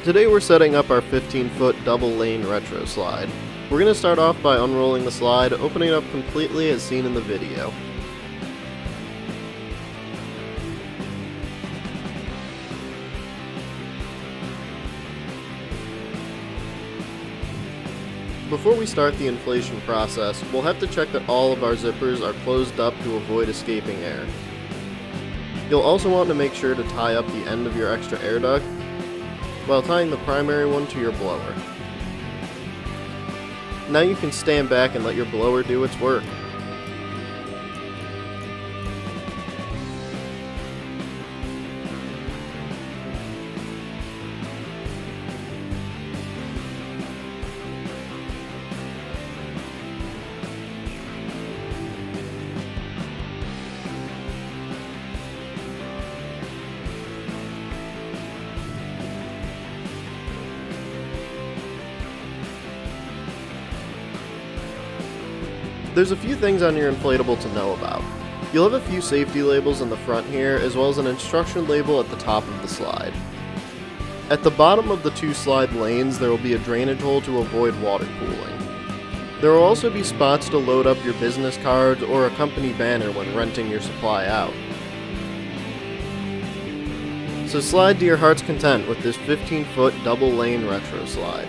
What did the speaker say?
Today we're setting up our 15-foot double lane retro slide. We're going to start off by unrolling the slide, opening it up completely as seen in the video. Before we start the inflation process, we'll have to check that all of our zippers are closed up to avoid escaping air. You'll also want to make sure to tie up the end of your extra air duct while tying the primary one to your blower. Now you can stand back and let your blower do its work. There's a few things on your inflatable to know about. You'll have a few safety labels in the front here, as well as an instruction label at the top of the slide. At the bottom of the two slide lanes, there will be a drainage hole to avoid water pooling. There will also be spots to load up your business cards or a company banner when renting your supply out. So slide to your heart's content with this 15-foot double lane retro slide.